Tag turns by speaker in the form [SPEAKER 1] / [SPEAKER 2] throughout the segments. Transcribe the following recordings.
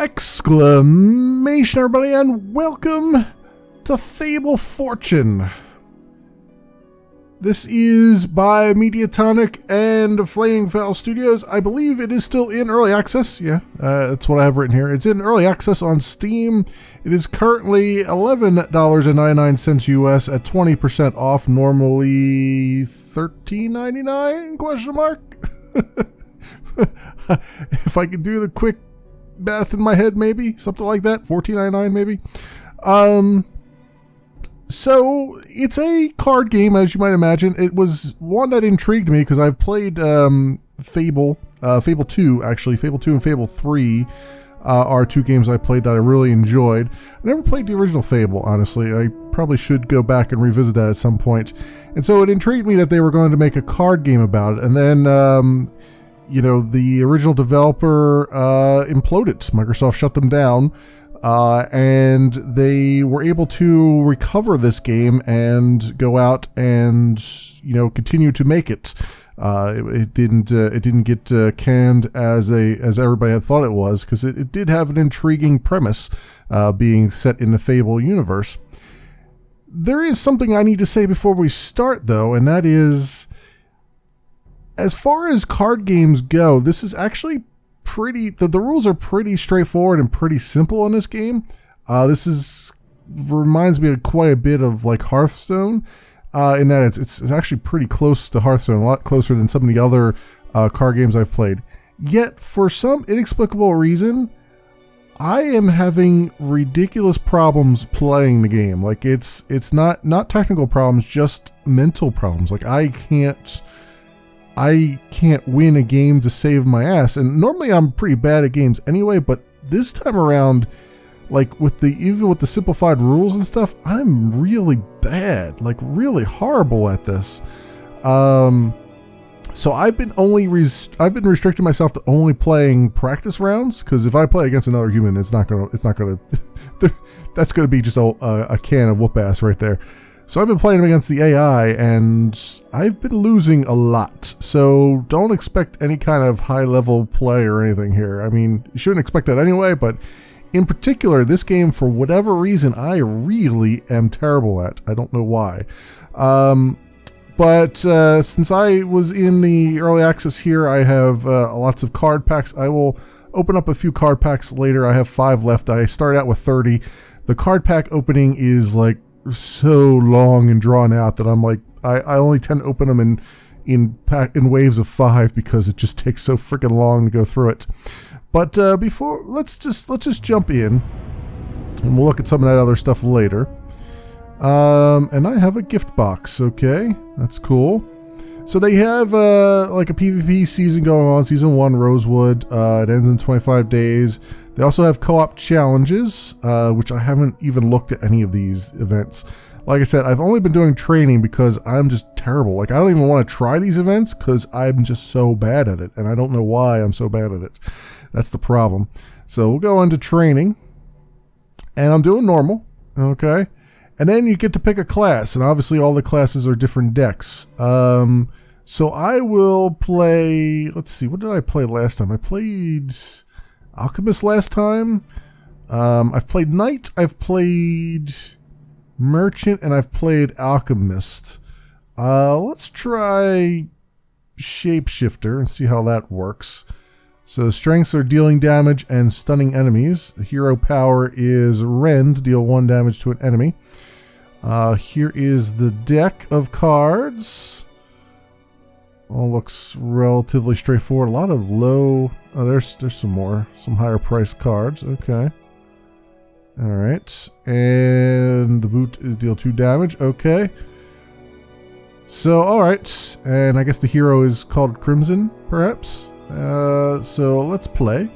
[SPEAKER 1] Exclamation, everybody, and welcome to Fable Fortune. This is by Mediatonic and Flaming Fowl Studios. I believe it is still in early access. Yeah, that's what I have written here. It's in early access on Steam. It is currently $11.99 US at 20% off. Normally $13.99? Question mark. If I could do the quick math in my head, maybe something like that. $14.99 maybe. So it's a card game, as you might imagine. It was one that intrigued me because I've played Fable 2, actually. Fable 2 and Fable 3 are two games I played that I really enjoyed. I never played the original Fable, honestly. I probably should go back and revisit that at some point. And so it intrigued me that they were going to make a card game about it. And then, you know, the original developer imploded. Microsoft shut them down. And they were able to recover this game and go out and, you know, continue to make it. It didn't get canned as everybody had thought it was, because it did have an intriguing premise, being set in the Fable universe. There is something I need to say before we start, though, and that is, as far as card games go, this is actually the rules are pretty straightforward and pretty simple in this game. This reminds me of quite a bit of like Hearthstone, in that it's actually pretty close to Hearthstone, a lot closer than some of the other card games I've played. Yet for some inexplicable reason, I am having ridiculous problems playing the game. Like it's not technical problems, just mental problems. Like I can't win a game to save my ass. And normally I'm pretty bad at games anyway, but this time around, like even with the simplified rules and stuff, I'm really bad, like really horrible at this. So I've been restricting myself to only playing practice rounds, because if I play against another human, it's not gonna that's gonna be just a can of whoop ass right there. So I've been playing against the AI, and I've been losing a lot. So don't expect any kind of high-level play or anything here. I mean, you shouldn't expect that anyway, but in particular, this game, for whatever reason, I really am terrible at. I don't know why. But since I was in the early access here, I have lots of card packs. I will open up a few card packs later. I have 5 left. I started out with 30. The card pack opening is like so long and drawn out that I'm like, I only tend to open them in waves of 5 because it just takes so freaking long to go through it. But before, let's just jump in, and we'll look at some of that other stuff later. And I have a gift box. Okay, that's cool. So they have like a PvP season going on, season 1, Rosewood. It ends in 25 days. They also have co-op challenges, which I haven't even looked at any of these events. Like I said, I've only been doing training because I'm just terrible. Like, I don't even want to try these events because I'm just so bad at it, and I don't know why I'm so bad at it. That's the problem. So we'll go into training, and I'm doing normal, okay? And then you get to pick a class, and obviously all the classes are different decks. So I will play, let's see, what did I play last time? I played Alchemist last time. I've played Knight, I've played Merchant, and I've played Alchemist. Let's try Shapeshifter and see how that works. So strengths are dealing damage and stunning enemies. The hero power is Rend, deal 1 damage to an enemy. Here is the deck of cards. All looks relatively straightforward. A lot of low... Oh, there's some higher priced cards. Okay. Alright. And the boot is deal 2 damage. Okay. So, alright. And I guess the hero is called Crimson, perhaps? So let's play.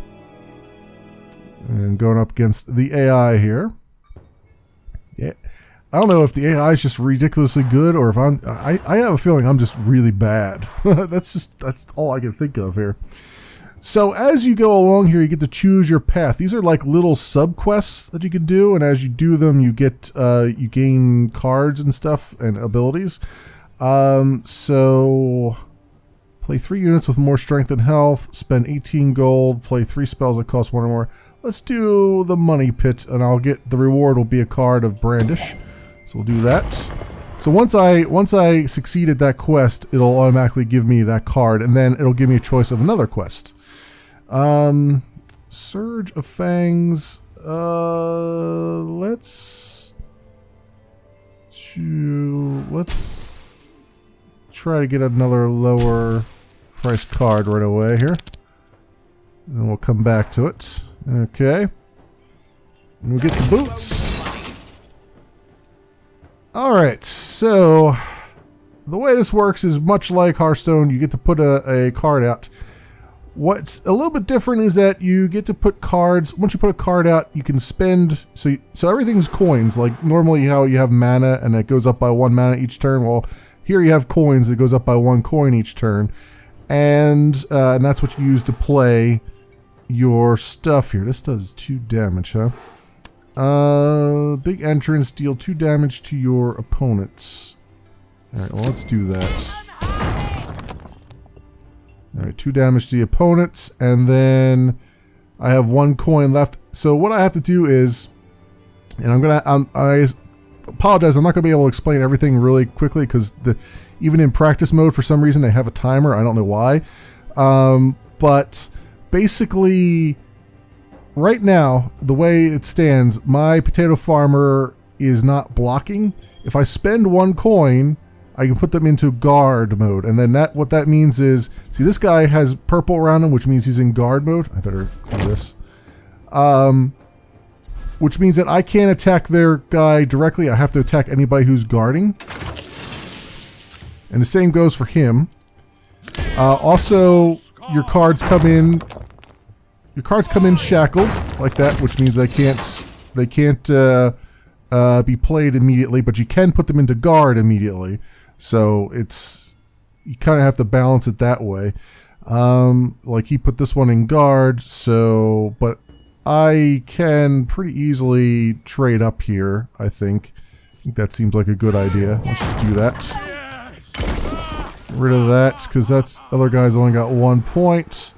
[SPEAKER 1] And going up against the AI here. Yeah. I don't know if the AI is just ridiculously good, or if I have a feeling I'm just really bad. That's all I can think of here. So as you go along here, you get to choose your path. These are like little sub-quests that you can do, and as you do them, you get you gain cards and stuff and abilities. So play 3 units with more strength and health, spend 18 gold, play 3 spells that cost 1 or more. let's do the money pit, and I'll get the reward will be a card of Brandish. So we'll do that. So once I succeed at that quest, it'll automatically give me that card, and then it'll give me a choice of another quest. Surge of Fangs. Let's try to get another lower price card right away here. And we'll come back to it. Okay. And we'll get the boots. Alright, so the way this works is much like Hearthstone. You get to put a card out. What's a little bit different is that you get to put cards. Once you put a card out, you can spend. So everything's coins. Like normally how you have mana and it goes up by 1 mana each turn. Well, here you have coins. It goes up by 1 coin each turn. And that's what you use to play your stuff here. This does 2 damage, huh? Big entrance, deal 2 damage to your opponents. Alright, well, let's do that. Alright, 2 damage to the opponents, and then I have 1 coin left. So what I have to do is, and I apologize, I'm not going to be able to explain everything really quickly, because even in practice mode, for some reason, they have a timer. I don't know why. But basically, right now, the way it stands, my potato farmer is not blocking. If I spend 1 coin, I can put them into guard mode. And then what that means is, see, this guy has purple around him, which means he's in guard mode. I better do this. Which means that I can't attack their guy directly. I have to attack anybody who's guarding. And the same goes for him. Also, your cards come in shackled like that, which means they can't be played immediately, but you can put them into guard immediately. So you kind of have to balance it that way. Like he put this one in guard, but I can pretty easily trade up here, I think. I think that seems like a good idea. Let's just do that. Get rid of that, because that other guy's only got 1 point.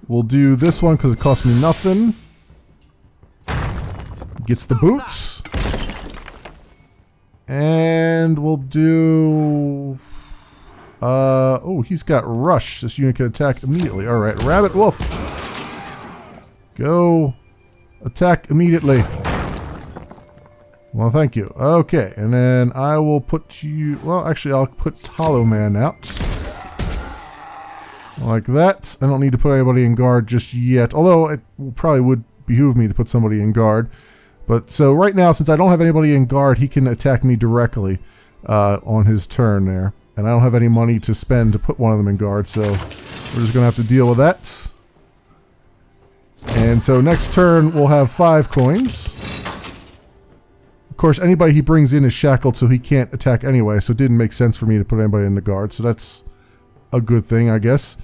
[SPEAKER 1] We'll do this one because it costs me nothing. Gets the boots. And we'll do... oh, he's got rush. This unit can attack immediately. Alright, Rabbit Wolf. Go attack immediately. Well, thank you. Okay, and then I will put you... Well, actually, I'll put Hollow Man out. Like that. I don't need to put anybody in guard just yet. Although, it probably would behoove me to put somebody in guard. But, so right now, since I don't have anybody in guard, he can attack me directly on his turn there. And I don't have any money to spend to put one of them in guard, so we're just going to have to deal with that. And so next turn, we'll have 5 coins. Of course, anybody he brings in is shackled, so he can't attack anyway, so it didn't make sense for me to put anybody in the guard, so that's a good thing, I guess.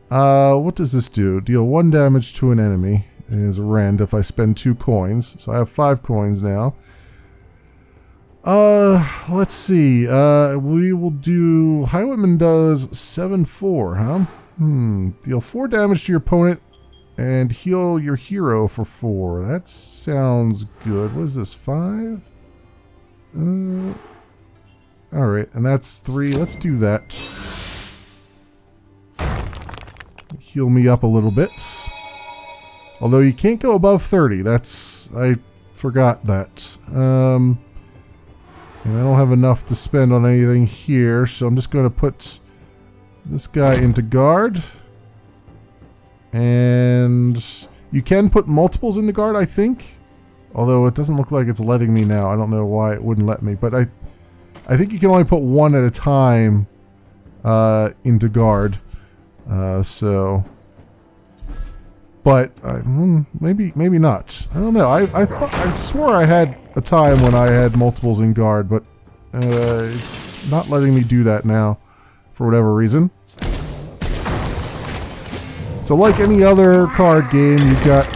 [SPEAKER 1] What does this do? Deal 1 damage to an enemy is rend if I spend 2 coins, so I have 5 coins now. Let's see. We will do... Highwayman does 7-4, huh? Deal 4 damage to your opponent and heal your hero for 4. That sounds good. What is this, 5? Alright, and that's 3. Let's do that. Heal me up a little bit. Although you can't go above 30. I forgot that. And I don't have enough to spend on anything here, so I'm just going to put this guy into guard. And you can put multiples into guard, I think. Although it doesn't look like it's letting me now. I don't know why it wouldn't let me. But I think you can only put 1 at a time into guard. But maybe not. I don't know. I swore I had a time when I had multiples in guard, but it's not letting me do that now for whatever reason. So like any other card game, you've got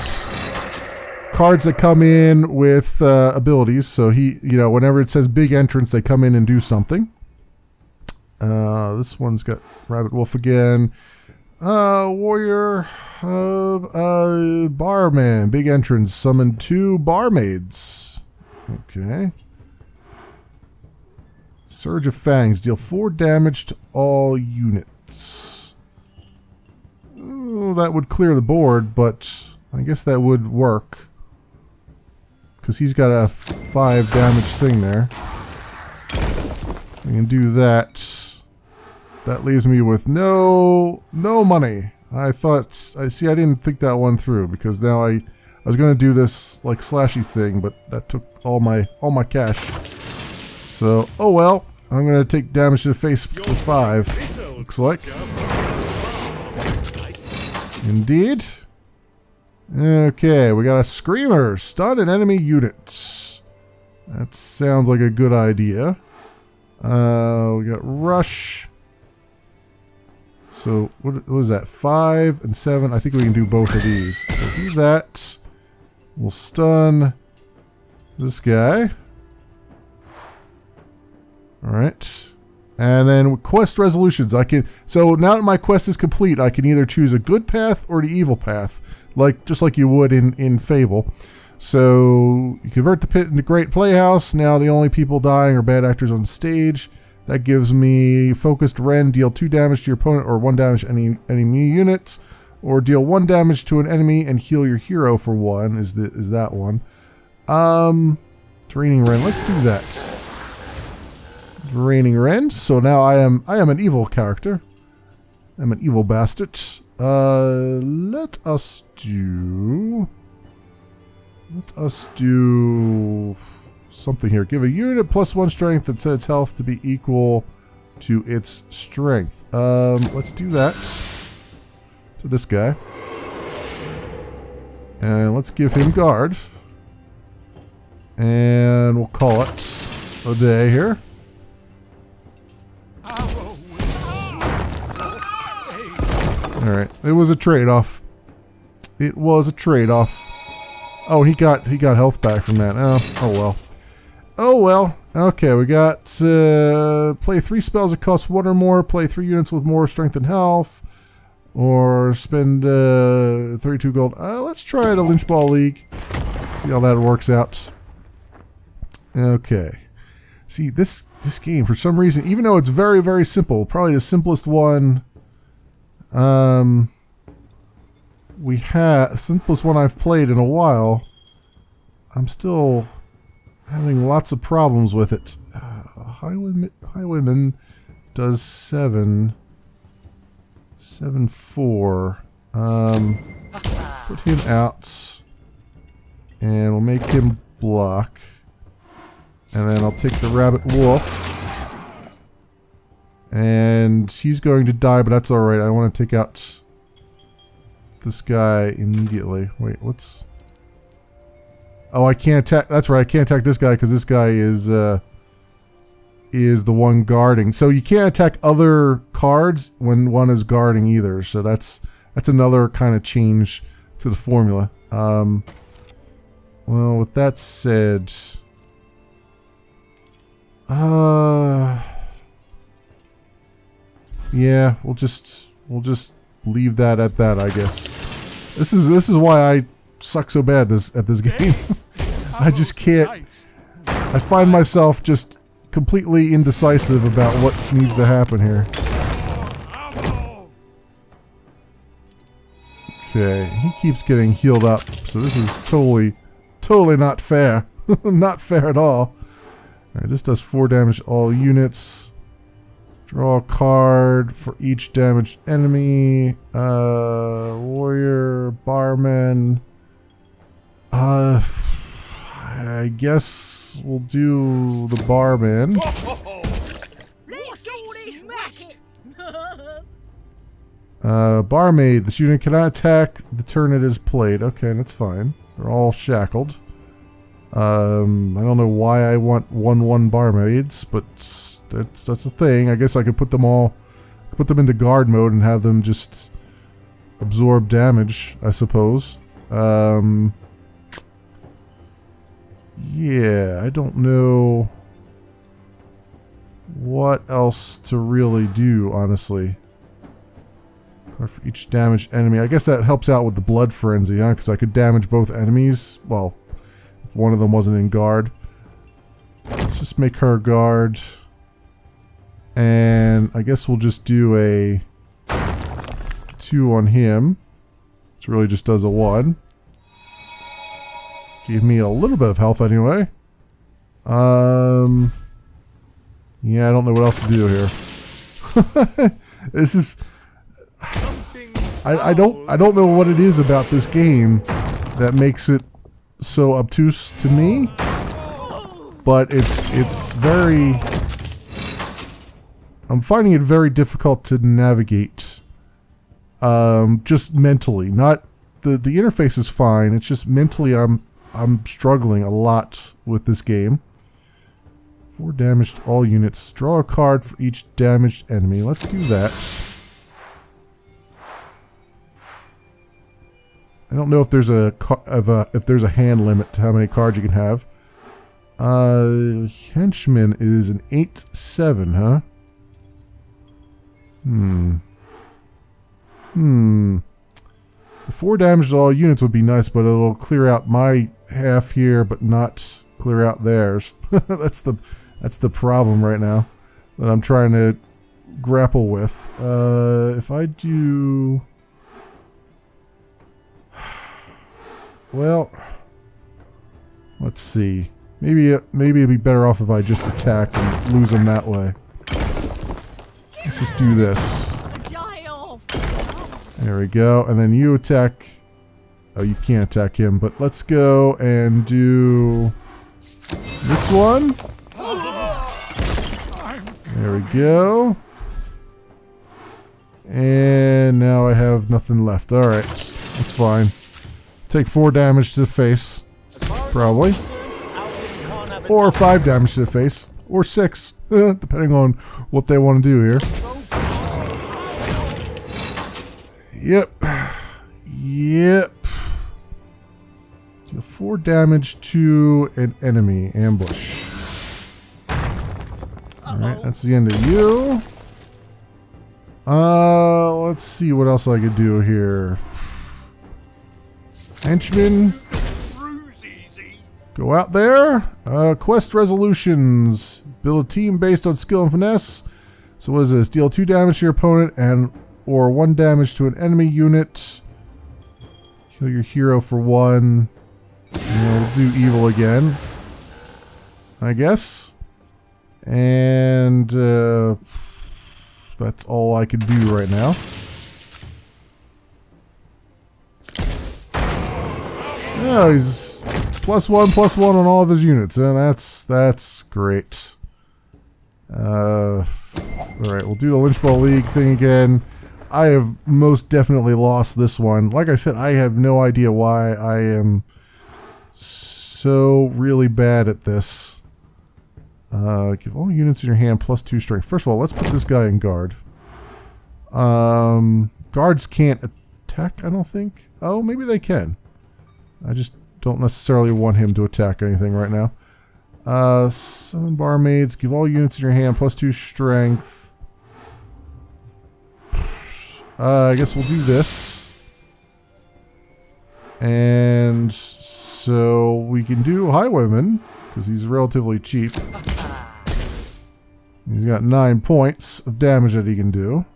[SPEAKER 1] cards that come in with abilities. So whenever it says big entrance, they come in and do something. This one's got Rabbit Wolf again. Warrior, barman, big entrance, summon 2 barmaids. Okay. Surge of Fangs, deal 4 damage to all units. Ooh, that would clear the board, but I guess that would work. Because he's got a 5 damage thing there. I can do that. That leaves me with no money. I didn't think that one through because now I was gonna do this like slashy thing, but that took all my cash. So oh well, I'm gonna take damage to the face for 5. Looks like. Indeed. Okay, we got a screamer. Stun an enemy units. That sounds like a good idea. We got rush. So, what was that? 5 and 7. I think we can do both of these. So, do that. We'll stun this guy. Alright. And then quest resolutions. So, now that my quest is complete, I can either choose a good path or the evil path. Just like you would in Fable. So, you convert the pit into Great Playhouse. Now, the only people dying are bad actors on stage. That gives me focused Ren, deal 2 damage to your opponent or 1 damage to any enemy units, or deal 1 damage to an enemy and heal your hero for 1. Is that one? Draining Ren. Let's do that. Draining Ren. So now I am an evil character. I'm an evil bastard. Let us do something here. Give a unit +1 strength and set its health to be equal to its strength. Let's do that to this guy. And let's give him guard. And we'll call it a day here. Alright, it was a trade-off. It was a trade-off. Oh, he got health back from that. Oh well. Oh well. Okay, we got play 3 spells that cost 1 or more, play 3 units with more strength and health, or spend 32 gold. Let's try the Lynch Ball League. See how that works out. Okay. See, this game, for some reason, even though it's very, very simple, probably the simplest one simplest one I've played in a while, I'm still having lots of problems with it. Highwayman does 7. 7-4. Put him out. And we'll make him block. And then I'll take the Rabbit Wolf. And he's going to die, but that's alright. I want to take out this guy immediately. Wait, what's... Oh, I can't attack... That's right, I can't attack this guy because this guy is the one guarding. So you can't attack other cards when one is guarding either. So that's another kind of change to the formula. Well, with that said... yeah, we'll just leave that at that, I guess. This is why I suck so bad at this game. I just can't. I find myself just completely indecisive about what needs to happen here. Okay, he keeps getting healed up, so this is totally not fair. Not fair at all. Alright, this does 4 damage to all units. Draw a card for each damaged enemy. Warrior, barman. I guess we'll do the barman. Barmaid. This unit cannot attack the turn it is played. Okay, that's fine. They're all shackled. I don't know why I want 1/1 barmaids, but that's the thing. I guess I could put them into guard mode and have them just absorb damage, I suppose. Yeah, I don't know what else to really do, honestly. Card for each damaged enemy. I guess that helps out with the blood frenzy, huh? Because I could damage both enemies. Well, if one of them wasn't in guard. Let's just make her guard. And I guess we'll just do a 2 on him. Which really just does a 1. Give me a little bit of health anyway. Yeah, I don't know what else to do here. This is... I don't know what it is about this game that makes it so obtuse to me. But it's very... I'm finding it very difficult to navigate. Just mentally. Not... The interface is fine. It's just mentally I'm struggling a lot with this game. 4 damage to all units. Draw a card for each damaged enemy. Let's do that. I don't know if there's a hand limit to how many cards you can have. Henchman is an 8/7, huh? The 4 damage to all units would be nice, but it'll clear out my half here, but not clear out theirs. That's the problem right now that I'm trying to grapple with. If I do... Well, let's see. Maybe it'd be better off if I just attack and lose them that way. Let's just do this. There we go. And then you attack... Oh, you can't attack him, but let's go and do this one. There we go. And now I have nothing left. Alright, that's fine. Take 4 damage to the face. Probably. Or 5 damage to the face. Or 6. Depending on what they want to do here. Yep. Yep. Deal 4 damage to an enemy. Ambush. Alright, that's the end of you. Let's see what else I could do here. Henchman. Go out there. Quest resolutions. Build a team based on skill and finesse. So what is this? Deal 2 damage to your opponent or 1 damage to an enemy unit. Kill your hero for 1. And we'll do evil again, I guess. And that's all I can do right now. Oh, he's +1/+1 on all of his units, and that's great. Alright, we'll do the Lynch Ball League thing again. I have most definitely lost this one. Like I said, I have no idea why I am so really bad at this. Give all units in your hand +2 strength. First of all, let's put this guy in guard. Guards can't attack, I don't think. Oh, maybe they can. I just don't necessarily want him to attack anything right now. 7 barmaids. Give all units in your hand +2 strength. I guess we'll do this. And so we can do Highwayman, because he's relatively cheap. He's got 9 points of damage that he can do.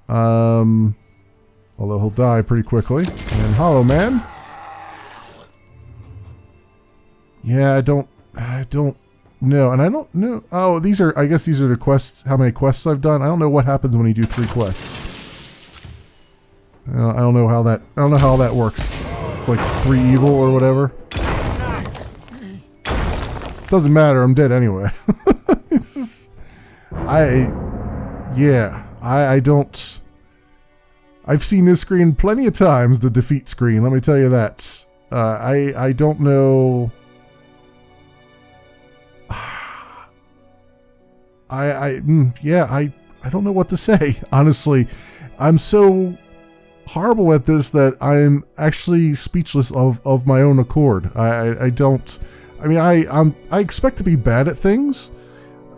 [SPEAKER 1] Although he'll die pretty quickly. And Hollow Man. Yeah, I don't know. And I don't know. Oh, I guess these are the quests, how many quests I've done. I don't know what happens when you do 3 quests. I don't know how that works. It's like 3 evil or whatever. Doesn't matter, I'm dead anyway. I don't... I've seen this screen plenty of times, the defeat screen, let me tell you that. I don't know... I don't know what to say, honestly. I'm so horrible at this that I'm actually speechless of my own accord. I don't... I mean, I expect to be bad at things,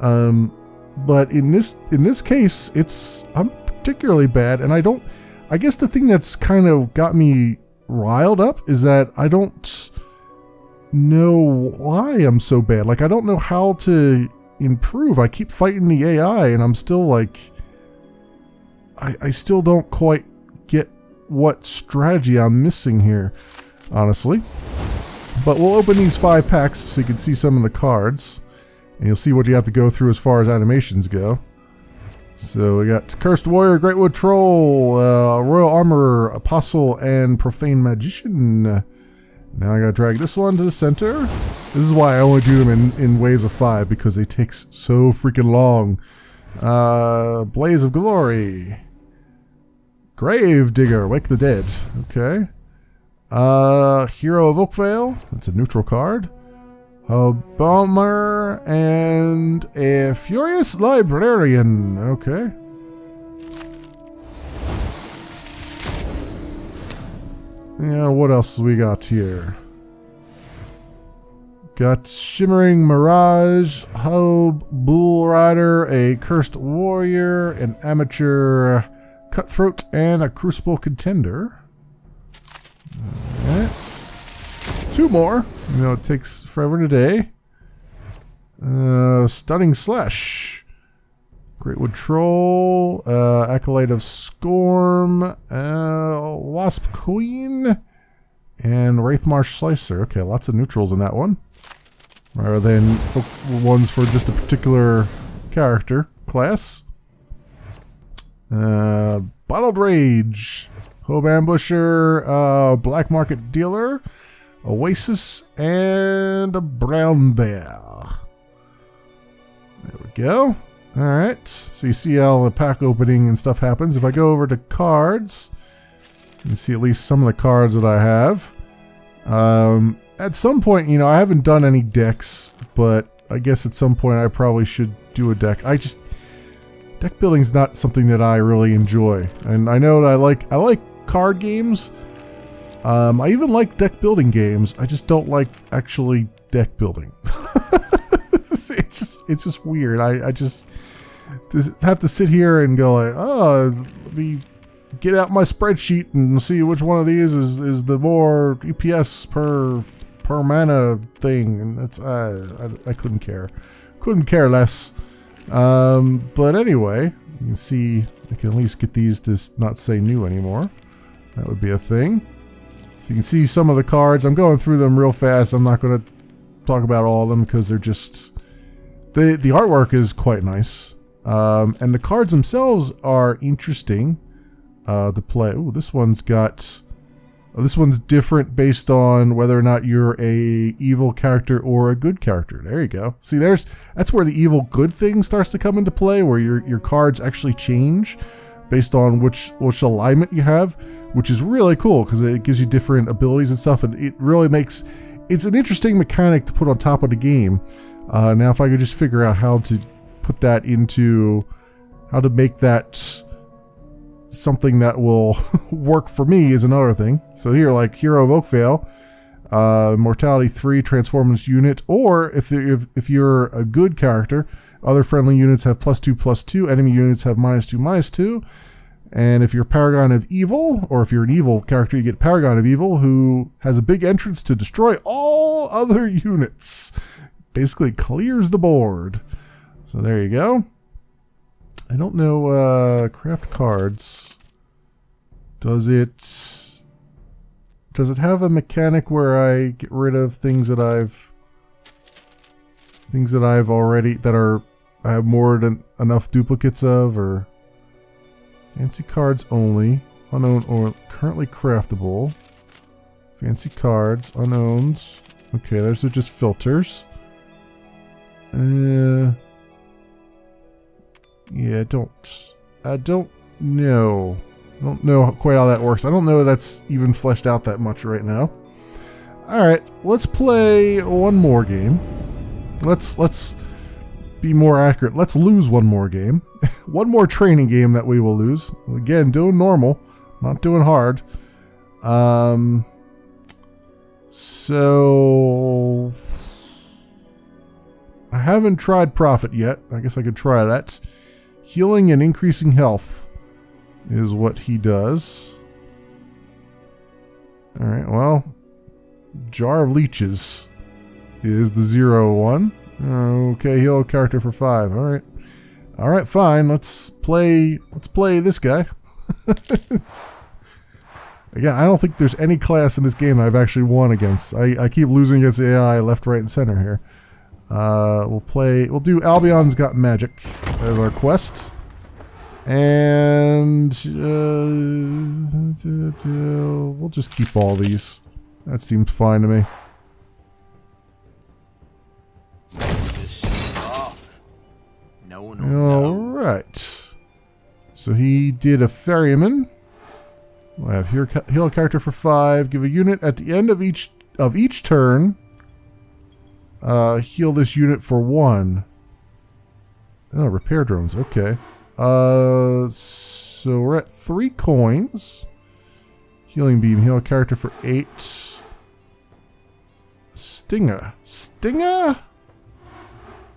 [SPEAKER 1] but in this case, I'm particularly bad, and I guess the thing that's kind of got me riled up is that I don't know why I'm so bad. Like, I don't know how to improve. I keep fighting the AI, and I'm still like, I still don't quite get what strategy I'm missing here, honestly. But we'll open these 5 packs so you can see some of the cards, and you'll see what you have to go through as far as animations go. So we got Cursed Warrior, Greatwood Troll, Royal Armorer, Apostle, and Profane Magician. Now I gotta drag this one to the center. This is why I only do them in waves of 5, because they take so freaking long. Blaze of Glory. Grave Digger, Wake the Dead. Okay. Hero of Oakvale. That's a neutral card. A Bomber and a Furious Librarian. Okay. Yeah, what else we got here? Got Shimmering Mirage, Hub, Bull Rider, a Cursed Warrior, an Amateur Cutthroat, and a Crucible Contender. Alright. 2 more. You know, it takes forever today. Stunning Slash. Greatwood Troll, Acolyte of Scorn, Wasp Queen, and Wraithmarsh Slicer. Okay, lots of neutrals in that one. Rather than ones for just a particular character class. Bottled Rage, Home Ambusher, Black Market Dealer, Oasis, and a Brown Bear. There we go. Alright, so you see how the pack opening and stuff happens. If I go over to cards, you can see at least some of the cards that I have. At some point, you know, I haven't done any decks, but I guess at some point I probably should do a deck. Deck building's not something that I really enjoy. And I know that I like card games. I even like deck building games. I just don't like actually deck building. It's just weird. I just have to sit here and go like, oh, let me get out my spreadsheet and see which one of these is the more EPS per mana thing. And that's I couldn't care less. But anyway, you can see I can at least get these to not say new anymore. That would be a thing. So you can see some of the cards. I'm going through them real fast. I'm not going to talk about all of them because they're just the artwork is quite nice. And the cards themselves are interesting to play. Ooh, this one's different based on whether or not you're a evil character or a good character. There you go. See, that's where the evil good thing starts to come into play, where your cards actually change based on which alignment you have, which is really cool because it gives you different abilities and stuff, and it really makes it's an interesting mechanic to put on top of the game. Now, if I could just figure out how to put that into how to make that something that will work for me is another thing. So here, like Hero of Oakvale, Mortality 3 Transformance unit, or if you're a good character, other friendly units have +2/+2, enemy units have -2/-2, and if you're Paragon of Evil, or if you're an evil character, you get Paragon of Evil, who has a big entrance to destroy all other units. Basically clears the board. So there you go. I don't know, craft cards. Does it have a mechanic where I get rid of things that I've already, I have more than enough duplicates of, or fancy cards only, unknown or currently craftable, fancy cards, unknowns. Okay, those are just filters. Yeah, I don't know. I don't know quite how that works. I don't know if that's even fleshed out that much right now. Alright, let's play one more game. Let's be more accurate. Let's lose one more game. One more training game that we will lose. Again, doing normal, not doing hard. So I haven't tried Profit yet. I guess I could try that. Healing and increasing health. is what he does. Alright, well, Jar of Leeches is the 0-1. Okay, heal a character for 5. Alright. Alright, fine. Let's play this guy. Again, I don't think there's any class in this game that I've actually won against. I keep losing against AI left, right, and center here. We'll do Albion's Got Magic as our quest. And we'll just keep all these. That seems fine to me. Alright. So he did a ferryman. I have heal a character for 5. Give a unit at the end of each turn. Heal this unit for 1. Oh, repair drones. Okay. So we're at 3 coins. Healing beam. Heal a character for 8. Stinger. Stinger?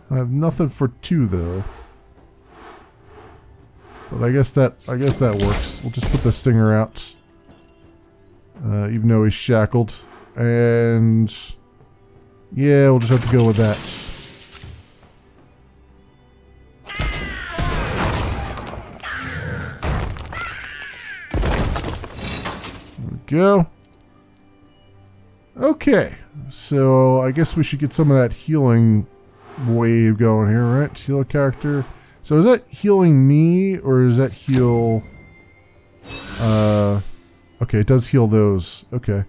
[SPEAKER 1] I have nothing for 2 though. But I guess that works. We'll just put the stinger out. Even though he's shackled. And yeah, we'll just have to go with that. There we go. Okay. So I guess we should get some of that healing wave going here, right? Heal a character. So is that healing me, or is that heal... okay, it does heal those. Okay.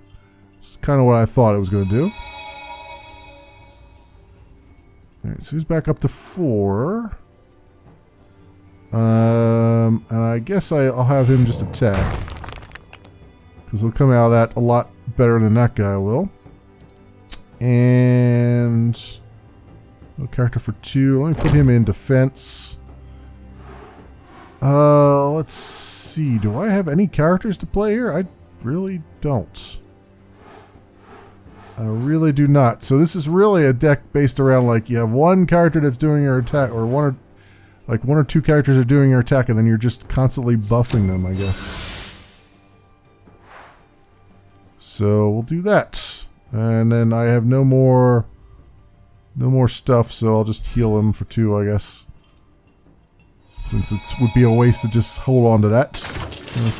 [SPEAKER 1] It's kind of what I thought it was going to do. Alright, so he's back up to 4. And I guess I'll have him just attack. Because he'll come out of that a lot better than that guy will. And... a character for 2. Let me put him in defense. Let's see. Do I have any characters to play here? I really don't. I really do not. So this is really a deck based around, like, you have one character that's doing your attack, or one or two characters are doing your attack, and then you're just constantly buffing them, I guess. So we'll do that. And then I have no more stuff, so I'll just heal him for 2, I guess. Since it would be a waste to just hold on to that.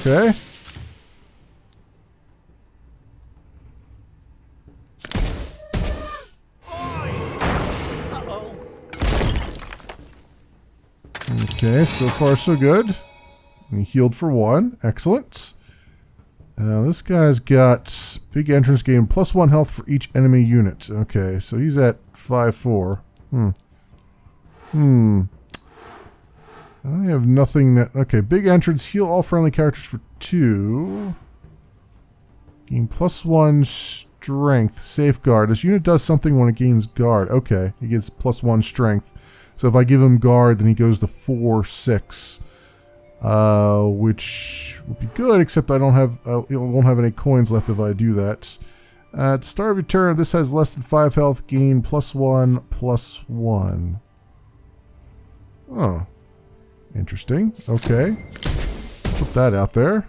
[SPEAKER 1] Okay. Okay, so far so good. He healed for 1. Excellent. Now this guy's got big entrance gain +1 health for each enemy unit. Okay, so he's at 5-4. I have nothing that... okay, big entrance, heal all friendly characters for 2. Gain +1 strength, safeguard. This unit does something when it gains guard. Okay, he gets +1 strength. So if I give him guard, then he goes to 4-6. Which would be good, except I don't have... it won't have any coins left if I do that. At the start of your turn, this has less than 5 health, gain +1/+1. Oh. Interesting. Okay. Put that out there.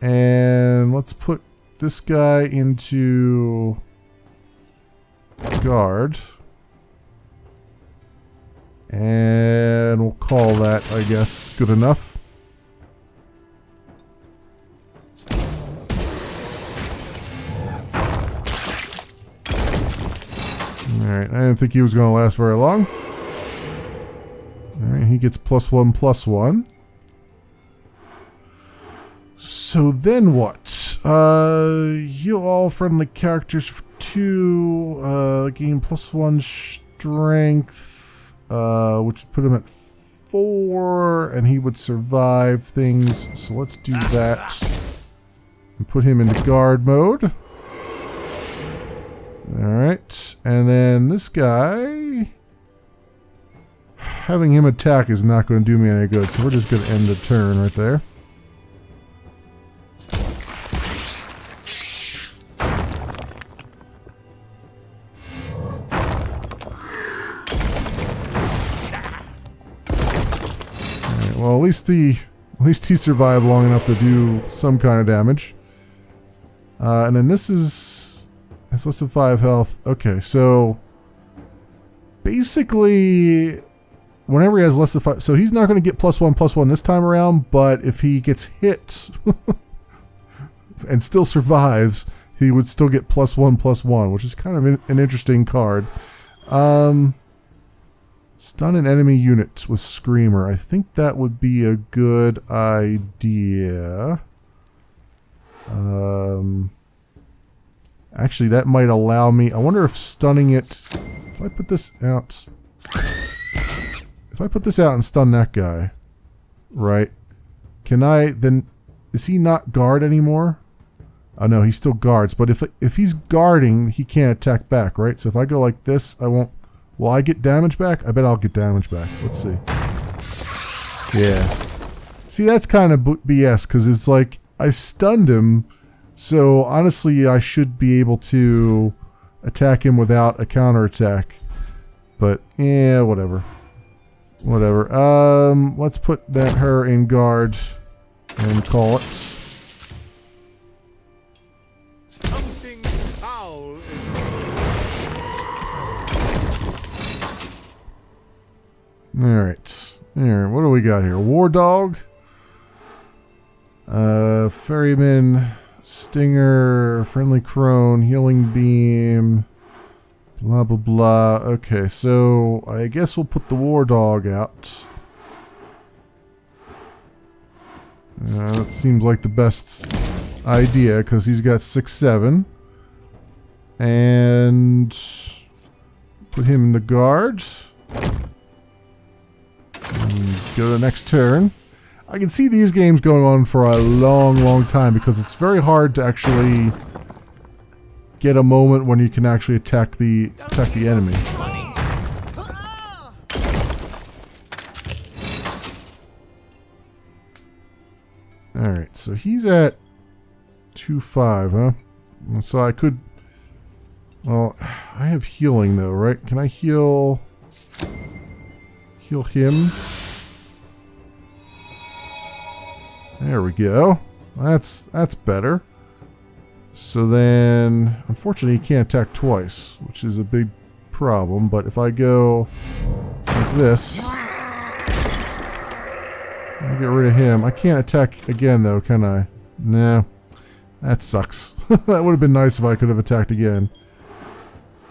[SPEAKER 1] And let's put this guy into guard. And we'll call that, I guess, good enough. Alright, I didn't think he was going to last very long. Alright, he gets +1/+1. So then what? Heal all friendly characters for 2. Gain +1 strength. Which would put him at 4. And he would survive things. So let's do that. And put him into guard mode. Alright. And then this guy... having him attack is not going to do me any good, so we're just going to end the turn right there. Alright, well at least At least he survived long enough to do some kind of damage. And then this is... It's less than 5 health. Okay, so... Basically... Whenever he has less than 5... So he's not going to get +1/+1 this time around, but if he gets hit... and still survives, he would still get +1/+1, which is kind of an interesting card. Stun an enemy unit with Screamer. I think that would be a good idea. Actually, that might allow me... I wonder if stunning it... If I put this out... If I put this out and stun that guy, right? Can I then... Is he not guard anymore? Oh no, he still guards. But if he's guarding, he can't attack back, right? So if I go like this, I won't... Will I get damage back? I bet I'll get damage back. Let's see. Yeah. See, that's kind of BS, because it's like, I stunned him, so honestly, I should be able to attack him without a counterattack. But, yeah, whatever. Whatever. Let's put her in guard and call it. Alright. What do we got here? War Dog. Ferryman. Stinger. Friendly Crone. Healing Beam. Blah, blah, blah. Okay, so I guess we'll put the War Dog out. That seems like the best idea, because he's got 6/7. And put him in the guard. Go to the next turn. I can see these games going on for a long time because it's very hard to actually get a moment when you can actually attack the enemy. Alright, so he's at 2/5, huh? So I could... Well, I have healing though, right? Can I heal him? There we go. That's better. So then, unfortunately, he can't attack twice, which is a big problem. But if I go like this, I'll get rid of him. I can't attack again, though, can I? Nah, that sucks. That would have been nice if I could have attacked again.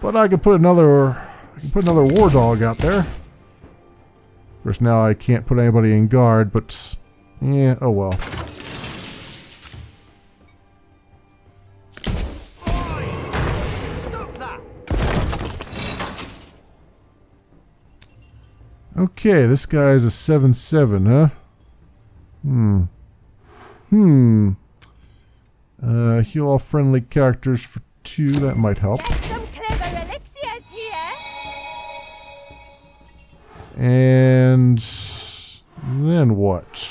[SPEAKER 1] But I could put another War Dog out there. Of course, now I can't put anybody in guard, but yeah, oh well. Okay, this guy's a 7/7, huh? Heal all friendly characters for 2, that might help. And then what?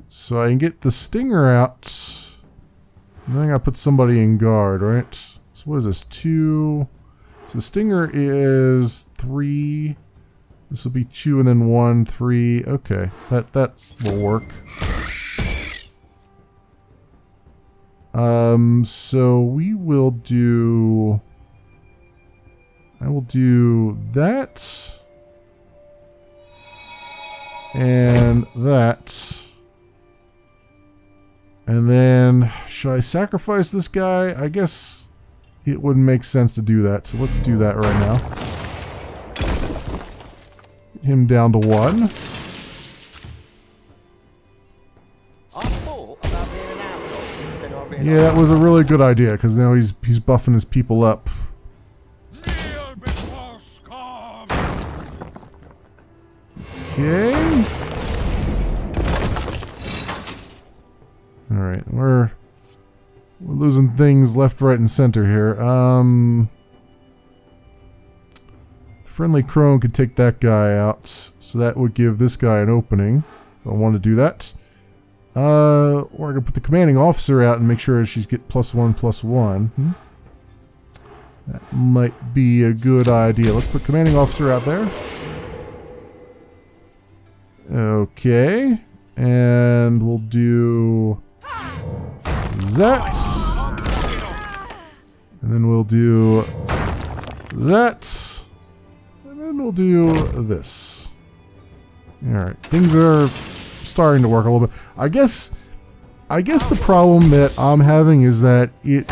[SPEAKER 1] So I can get the Stinger out. And then I gotta put somebody in guard, right? So what is this? 2. So the Stinger is 3. This will be 2 and then 1, 3. Okay, that will work. So we will do... I will do that. And that. And then, should I sacrifice this guy? I guess it wouldn't make sense to do that, so let's do that right now. Get him down to 1. Yeah, that was a really good idea, because now he's buffing his people up. Okay. Alright, we're losing things left, right, and center here. Friendly Crone could take that guy out, so that would give this guy an opening, if I want to do that. Or I could put the commanding officer out and make sure she's get +1/+1. That might be a good idea. Let's put commanding officer out there. Okay. And we'll do that. And then we'll do that. And then we'll do this. Alright. Things are starting to work a little bit. I guess the problem that I'm having is that it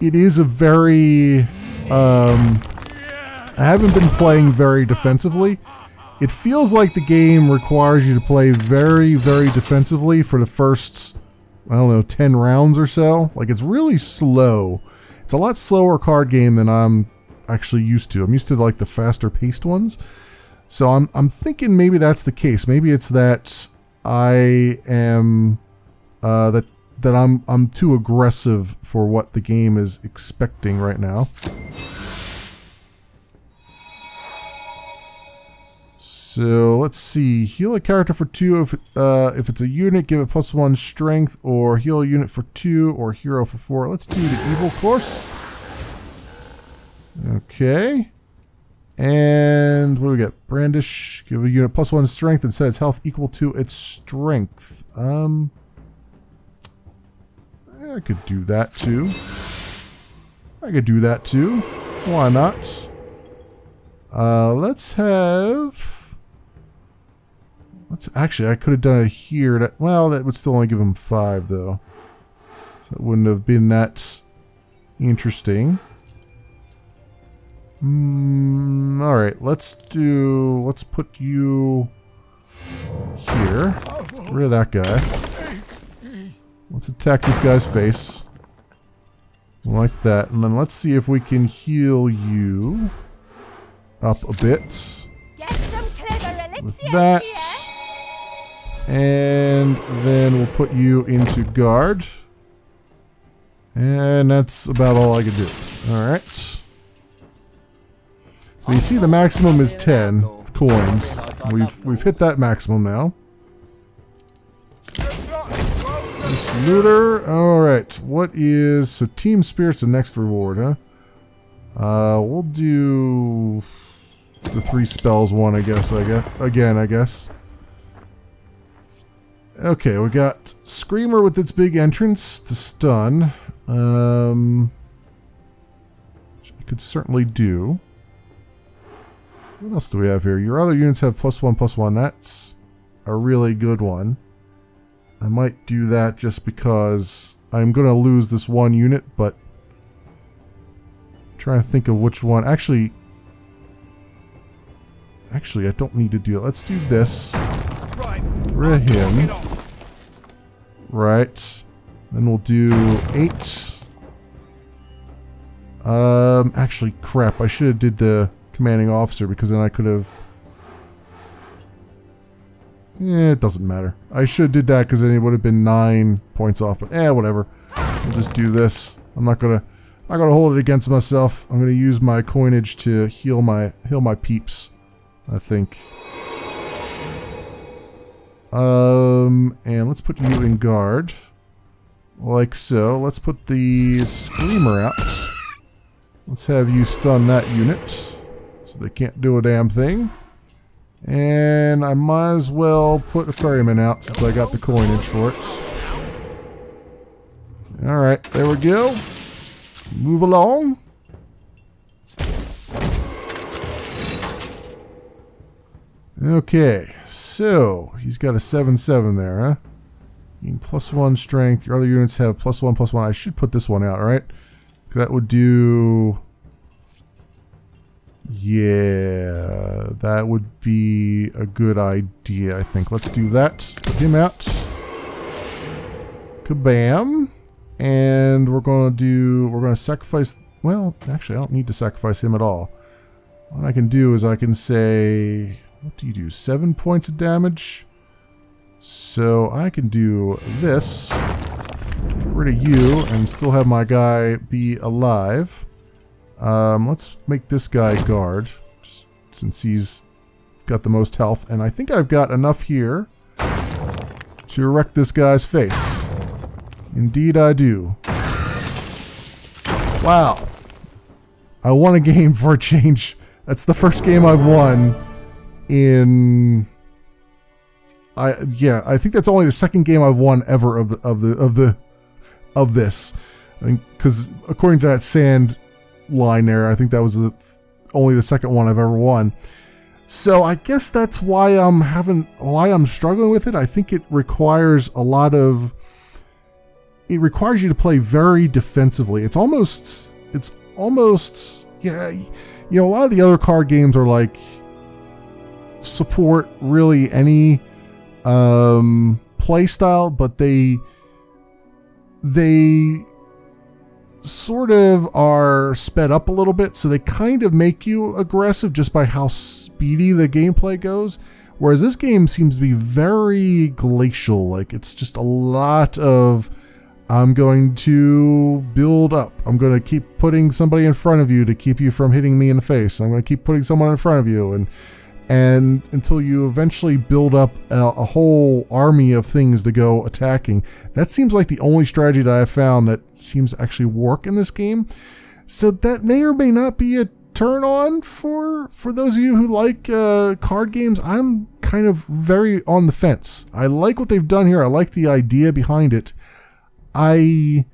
[SPEAKER 1] is a very I haven't been playing very defensively. It feels like the game requires you to play very, very defensively for the first, I don't know, 10 rounds or so. Like, it's really slow. It's a lot slower card game than I'm actually used to. I'm used to like the faster paced ones. So I'm thinking maybe that's the case. Maybe it's that I am that I'm too aggressive for what the game is expecting right now. So let's see. Heal a character for 2 if it's a unit, give it +1 strength, or heal a unit for 2, or hero for 4. Let's do the evil course. Okay. And what do we get? Brandish. Give a unit +1 strength and set its health equal to its strength. I could do that too. Why not? Let's have... Actually, I could have done it here. Well, that would still only give him 5, though. So it wouldn't have been that interesting. Alright, let's put you here. Get rid of that guy. Let's attack this guy's face. Like that. And then let's see if we can heal you up a bit. With that. And then we'll put you into guard. And that's about all I can do. Alright. So you see the maximum is 10 coins. We've hit that maximum now. This looter. Alright. What is... So Team Spirit's the next reward, huh? We'll do the 3 spells one, I guess. Again, I guess. Okay, we got Screamer with its big entrance to stun. Which I could certainly do. What else do we have here? Your other units have +1/+1. That's a really good one. I might do that just because I'm going to lose this one unit, but I'm trying to think of which one. Actually, I don't need to do it. Let's do this. Get rid of him. Right. Then we'll do 8. Actually, crap. I should have did the commanding officer because then I could have... it doesn't matter. I should have did that because then it would have been 9 points off. But whatever. We'll just do this. I'm not gonna hold it against myself. I'm gonna use my coinage to heal my peeps, I think. And let's put you in guard. Like so. Let's put the Screamer out. Let's have you stun that unit. So they can't do a damn thing. And I might as well put a ferryman out since I got the coinage for it. Alright, there we go. Let's move along. Okay, so he's got a 7/7 there, huh? +1 strength. Your other units have +1/+1. I should put this one out, right? That would do... Yeah, that would be a good idea, I think. Let's do that. Put him out. Kabam. And we're going to sacrifice... Well, actually, I don't need to sacrifice him at all. What I can do is I can say... What do you do? 7 points of damage. So I can do this. Get rid of you and still have my guy be alive. Let's make this guy guard, just since he's got the most health. And I think I've got enough here to wreck this guy's face. Indeed I do. Wow. I won a game for a change. That's the first game I've won in I think that's only the second game I've won ever of this. I think, because according to that sand line there, I think that was only the second one I've ever won. So I guess that's why I'm struggling with it. I think it requires it requires you to play very defensively. It's almost yeah, a lot of the other card games are like support really any play style, but they sort of are sped up a little bit, so they kind of make you aggressive just by how speedy the gameplay goes. Whereas this game seems to be very glacial. Like, it's just a lot of, I'm going to build up. I'm going to keep putting somebody in front of you to keep you from hitting me in the face. I'm going to keep putting someone in front of you, and until you eventually build up a whole army of things to go attacking. That seems like the only strategy that I've found that seems to actually work in this game. So that may or may not be a turn on for those of you who like card games. I'm kind of very on the fence. I like what they've done here. I like the idea behind it. I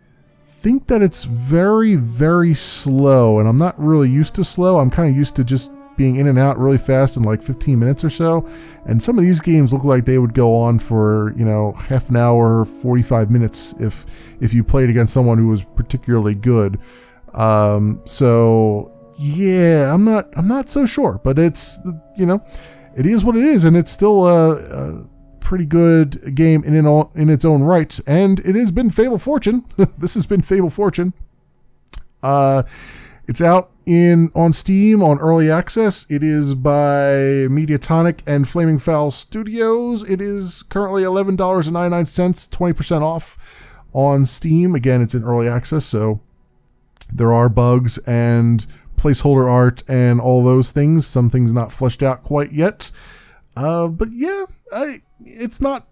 [SPEAKER 1] think that it's very, very slow, and I'm not really used to slow. I'm kind of used to just being in and out really fast in like 15 minutes or so. And some of these games look like they would go on for, half an hour, 45 minutes if you played against someone who was particularly good. So yeah, I'm not so sure, but it's, it is what it is, and it's still a pretty good game in its own right. And it has been Fable Fortune. This has been Fable Fortune. It's out on Steam on early access. It is by Mediatonic and Flaming Fowl Studios. It is currently $11.99, 20% off on Steam. Again, it's in early access, so there are bugs and placeholder art and all those things. Some things not fleshed out quite yet. But yeah, it's not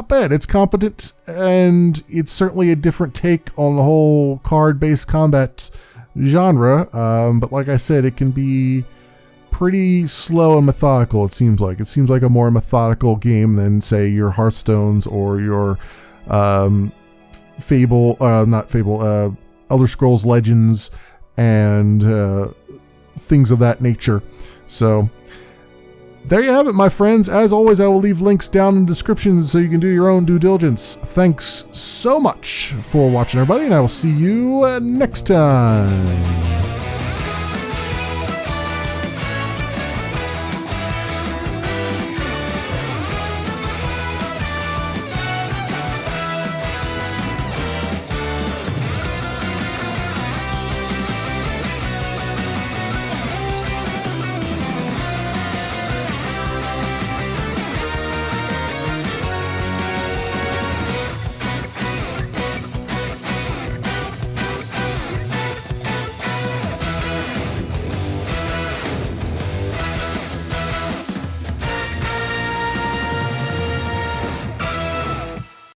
[SPEAKER 1] bad. It's competent, and it's certainly a different take on the whole card-based combat genre, but like I said, it can be pretty slow and methodical. It seems like a more methodical game than, say, your Hearthstones or your Elder Scrolls Legends and things of that nature. So there you have it, my friends. As always, I will leave links down in the description so you can do your own due diligence. Thanks so much for watching, everybody, and I will see you next time.